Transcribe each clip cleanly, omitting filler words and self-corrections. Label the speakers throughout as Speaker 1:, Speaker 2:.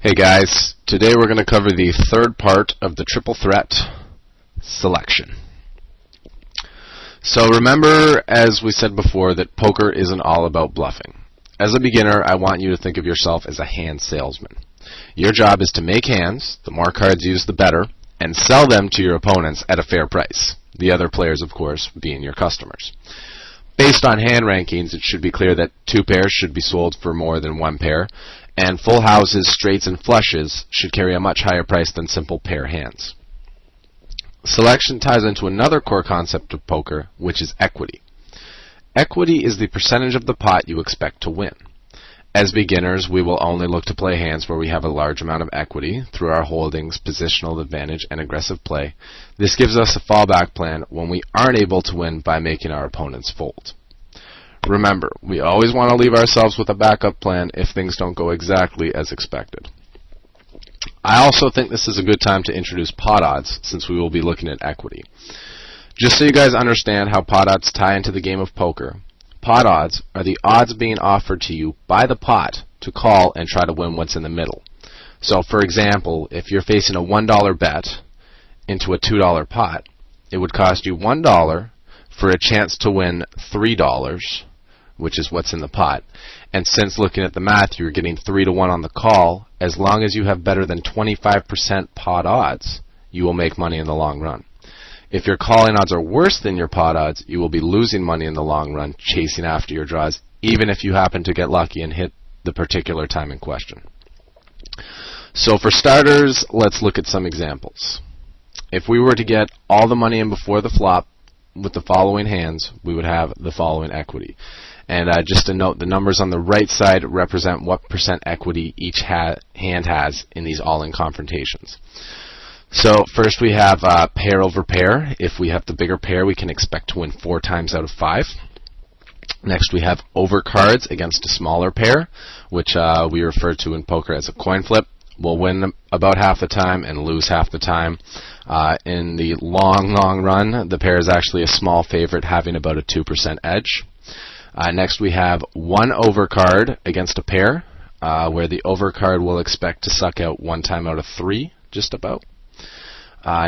Speaker 1: Hey guys, today we're going to cover the third part of the triple threat, selection. So remember, as we said before, that poker isn't all about bluffing. As a beginner, I want you to think of yourself as a hand salesman. Your job is to make hands, the more cards used the better, and sell them to your opponents at a fair price. The other players, of course, being your customers. Based on hand rankings, it should be clear that two pairs should be sold for more than one pair, and full houses, straights, and flushes should carry a much higher price than simple pair hands. Selection ties into another core concept of poker, which is equity. Equity is the percentage of the pot you expect to win. As beginners, we will only look to play hands where we have a large amount of equity through our holdings, positional advantage, and aggressive play. This gives us a fallback plan when we aren't able to win by making our opponents fold. Remember, we always want to leave ourselves with a backup plan if things don't go exactly as expected. I also think this is a good time to introduce pot odds, since we will be looking at equity. Just so you guys understand how pot odds tie into the game of poker, pot odds are the odds being offered to you by the pot to call and try to win what's in the middle. So for example, if you're facing a $1 bet into a $2 pot, it would cost you $1 for a chance to win $3, which is what's in the pot. And since looking at the math, you're getting 3-to-1 on the call. As long as you have better than 25% pot odds, you will make money in the long run. If your calling odds are worse than your pot odds, you will be losing money in the long run chasing after your draws, even if you happen to get lucky and hit the particular time in question. So for starters, let's look at some examples. If we were to get all the money in before the flop with the following hands, we would have the following equity. And just to note, the numbers on the right side represent what percent equity each hand has in these all-in confrontations. So first we have pair over pair. If we have the bigger pair, we can expect to win 4 times out of 5. Next we have overcards against a smaller pair, which we refer to in poker as a coin flip. We'll win about half the time and lose half the time. In the long run, the pair is actually a small favorite, having about a 2% edge. Next we have one overcard against a pair, where the overcard will expect to suck out 1 time out of 3, just about.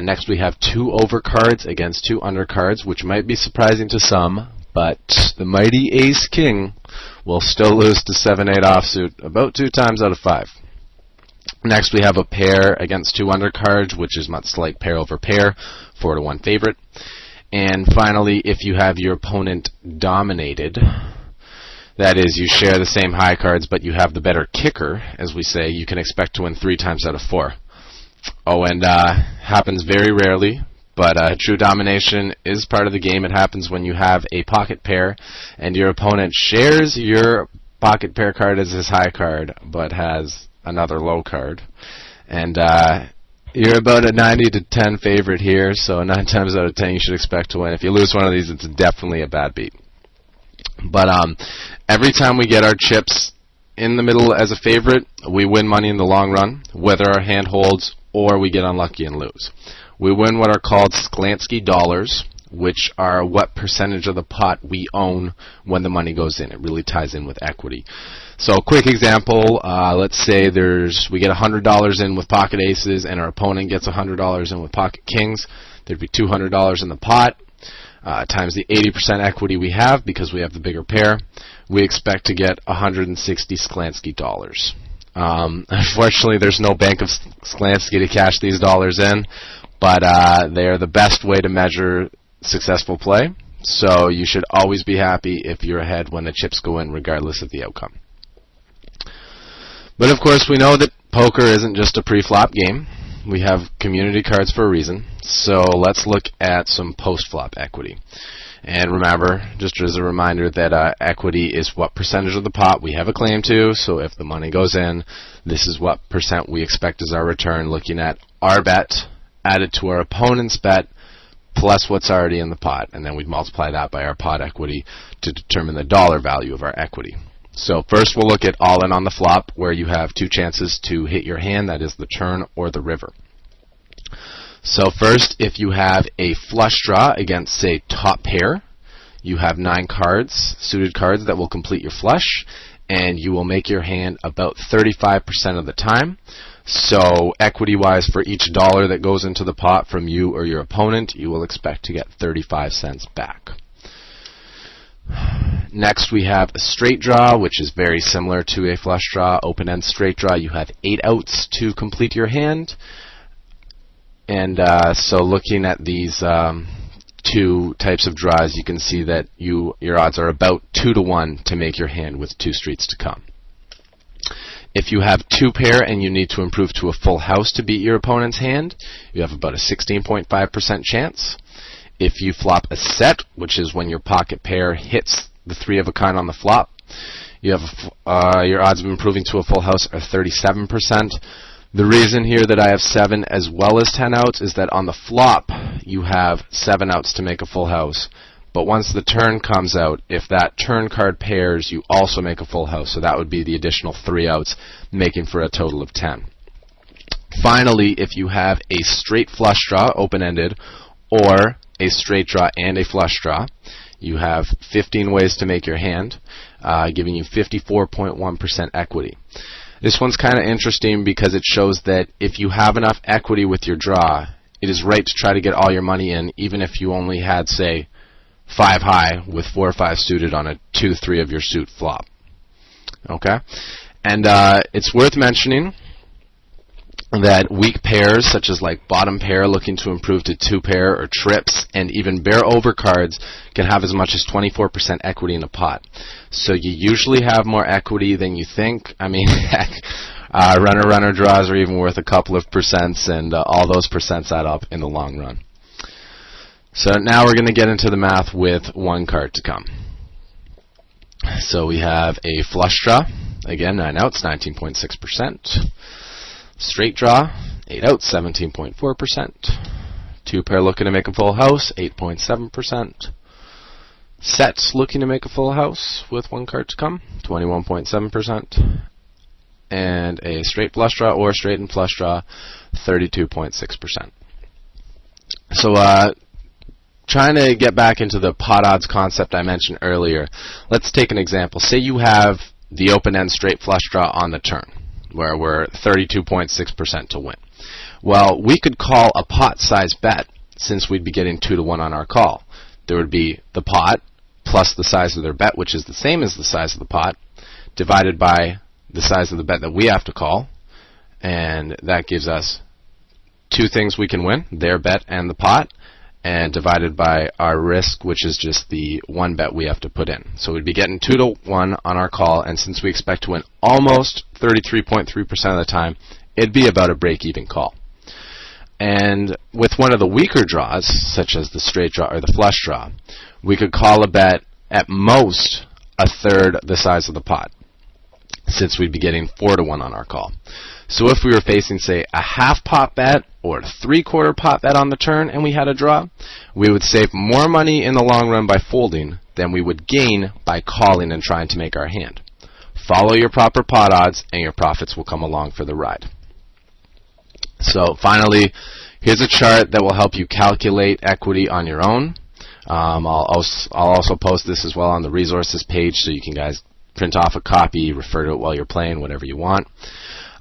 Speaker 1: Next we have 2 overcards against 2 undercards, which might be surprising to some, but the mighty ace-king will still lose to 7-8 offsuit about 2 times out of 5. Next we have a pair against 2 undercards, which is much like pair over pair, 4-to-1 favorite. And finally, if you have your opponent dominated, that is, you share the same high cards, but you have the better kicker, as we say, you can expect to win 3 times out of 4. Oh, and happens very rarely, but true domination is part of the game. It happens when you have a pocket pair, and your opponent shares your pocket pair card as his high card, but has another low card. And you're about a 90-10 favorite here, so 9 times out of 10 you should expect to win. If you lose one of these, it's definitely a bad beat. But every time we get our chips in the middle as a favorite, we win money in the long run, whether our hand holds or we get unlucky and lose. We win what are called Sklansky dollars, which are what percentage of the pot we own when the money goes in. It really ties in with equity. So a quick example, let's say we get $100 in with pocket aces and our opponent gets $100 in with pocket kings. There'd be $200 in the pot, times the 80% equity we have because we have the bigger pair. We expect to get 160 Sklansky dollars. Unfortunately, there's no bank of Sklansky to cash these dollars in, but they are the best way to measure successful play. So you should always be happy if you're ahead when the chips go in, regardless of the outcome. But of course, we know that poker isn't just a pre-flop game. We have community cards for a reason. So let's look at some post-flop equity. And remember, just as a reminder, that equity is what percentage of the pot we have a claim to. So if the money goes in, this is what percent we expect as our return, looking at our bet added to our opponent's bet plus what's already in the pot. And then we'd multiply that by our pot equity to determine the dollar value of our equity. So first we'll look at all-in on the flop, where you have 2 chances to hit your hand, that is the turn or the river. So first, if you have a flush draw against, say, top pair, you have 9 cards, suited cards, that will complete your flush, and you will make your hand about 35% of the time. So equity-wise, for each dollar that goes into the pot from you or your opponent, you will expect to get 35 cents back. Next we have a straight draw, which is very similar to a flush draw. Open-end straight draw, you have 8 outs to complete your hand. And so looking at these two types of draws, you can see that your odds are about 2 to 1 to make your hand with 2 streets to come. If you have 2 pair and you need to improve to a full house to beat your opponent's hand, you have about a 16.5% chance. If you flop a set, which is when your pocket pair hits the 3 of a kind on the flop, you have your odds of improving to a full house are 37%. The reason here that I have 7 as well as 10 outs is that on the flop you have 7 outs to make a full house. But once the turn comes out, if that turn card pairs, you also make a full house. So that would be the additional 3 outs, making for a total of 10. Finally, if you have a straight flush draw, open-ended, or a straight draw and a flush draw, you have 15 ways to make your hand, giving you 54.1% equity. This one's kind of interesting because it shows that if you have enough equity with your draw, it is right to try to get all your money in, even if you only had, say, 5 high with 4 or 5 suited on a 2-3 of your suit flop. Okay? And it's worth mentioning that weak pairs, such as like bottom pair looking to improve to 2 pair, or trips, and even bear over cards can have as much as 24% equity in a pot. So you usually have more equity than you think. I mean, heck, runner draws are even worth a couple of percents, and all those percents add up in the long run. So now we're going to get into the math with 1 card to come. So we have a flush draw, again 9 outs, 19.6%. Straight draw, 8 outs, 17.4%. 2 pair looking to make a full house, 8.7%. Sets looking to make a full house with 1 card to come, 21.7%. And a straight flush draw or straight and flush draw, 32.6%. So trying to get back into the pot odds concept I mentioned earlier, let's take an example. Say you have the open-end straight flush draw on the turn, where we're 32.6% to win. Well, we could call a pot size bet, since we'd be getting 2 to 1 on our call. There would be the pot plus the size of their bet, which is the same as the size of the pot, divided by the size of the bet that we have to call, and that gives us 2 things we can win, their bet and the pot, and divided by our risk, which is just the 1 bet we have to put in. So we'd be getting 2 to 1 on our call, and since we expect to win almost 33.3% of the time, it'd be about a break-even call. And with one of the weaker draws, such as the straight draw or the flush draw, we could call a bet at most a third the size of the pot, since we'd be getting 4 to 1 on our call. So if we were facing, say, a half pot bet or a 3/4 pot bet on the turn and we had a draw, we would save more money in the long run by folding than we would gain by calling and trying to make our hand. Follow your proper pot odds and your profits will come along for the ride. So finally, here's a chart that will help you calculate equity on your own. I'll also post this as well on the resources page, so you can guys print off a copy, refer to it while you're playing, whatever you want.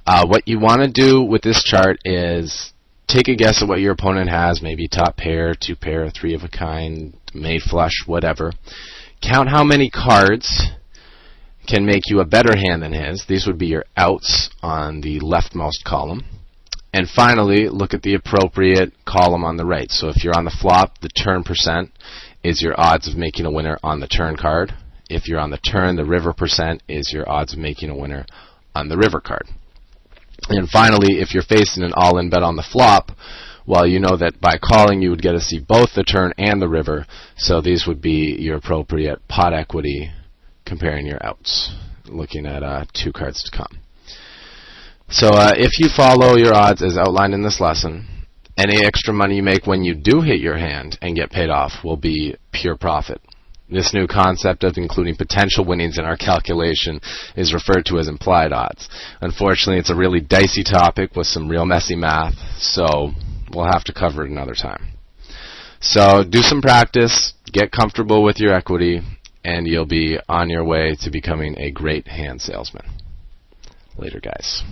Speaker 1: What you want to do with this chart is take a guess at what your opponent has, maybe top pair, 2 pair, 3 of a kind, made flush, whatever. Count how many cards can make you a better hand than his. These would be your outs on the leftmost column. And finally, look at the appropriate column on the right. So if you're on the flop, the turn percent is your odds of making a winner on the turn card. If you're on the turn, the river percent is your odds of making a winner on the river card. And finally, if you're facing an all-in bet on the flop, well, you know that by calling you would get to see both the turn and the river, so these would be your appropriate pot equity comparing your outs, looking at 2 cards to come. So if you follow your odds as outlined in this lesson, any extra money you make when you do hit your hand and get paid off will be pure profit. This new concept of including potential winnings in our calculation is referred to as implied odds. Unfortunately, it's a really dicey topic with some real messy math, so we'll have to cover it another time. So do some practice, get comfortable with your equity, and you'll be on your way to becoming a great hand salesman. Later, guys.